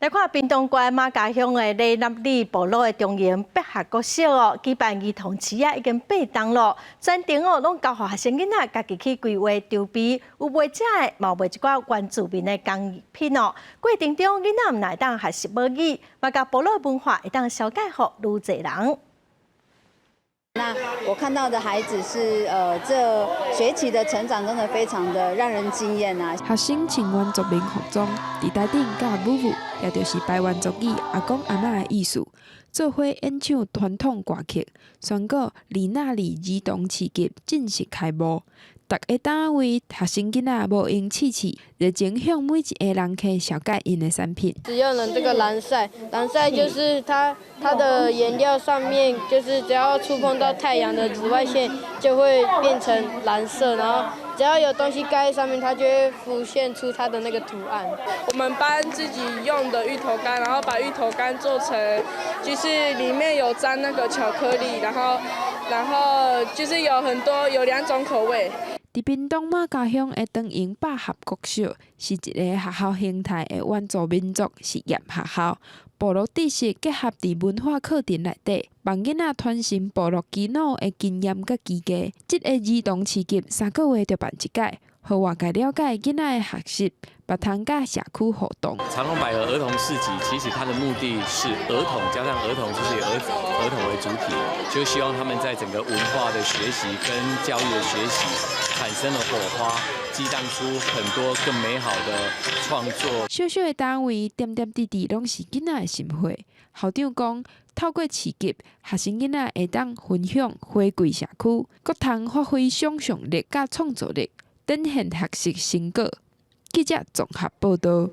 来看屏东县马家乡的李纳里部落的中营北下国小哦，举办儿童节已经8档了。全程拢教学生囡仔家己去规划筹备，有卖食的，嘛有卖一寡原住民的工品哦。过程中囡仔唔来当学习母语，嘛甲部落文化会当消解互愈侪人。 那我看到的孩子是这学期的成长真的非常的让人惊艳啊！学生穿原住民服装，伫台顶甲舞舞，也就是台湾族语阿公阿嬷的意思，做伙演唱传统歌曲，宣告李纳里儿童市集正式开幕。 大家当为学生囡仔无用试试，热情向每一个人客小解因的产品。使用了这个蓝晒，蓝晒就是它的颜料上面就是只要触碰到太阳的紫外线，就会变成蓝色，然后只要有东西盖在上面，它就会浮现出它的那个图案。我们班自己用的芋头干，然后把芋头干做成，就是里面有沾那个巧克力，然后就是有2种口味。 伫屏东马家乡的长营百合国小，是一个学校形态的原住民族实验学校。部落知识结合伫文化课程内底，帮囡仔传承部落基脑的经验甲基价。这个儿童市集3个月就办一届，互外界了解囡仔的学习，别通甲社区互动。长隆百合儿童市集其实它的目的是儿童加上儿童，就是以儿童为主体，就希望他们在整个文化的学习跟教育的学习产生了火花，激荡出很多更美好的创作。小小的单位点点滴滴拢是囡仔的心血。校长讲，透过市集，学生囡仔会当分享回馈社区，各通发挥想象力甲创造力，展现学习成果。记者综合报道。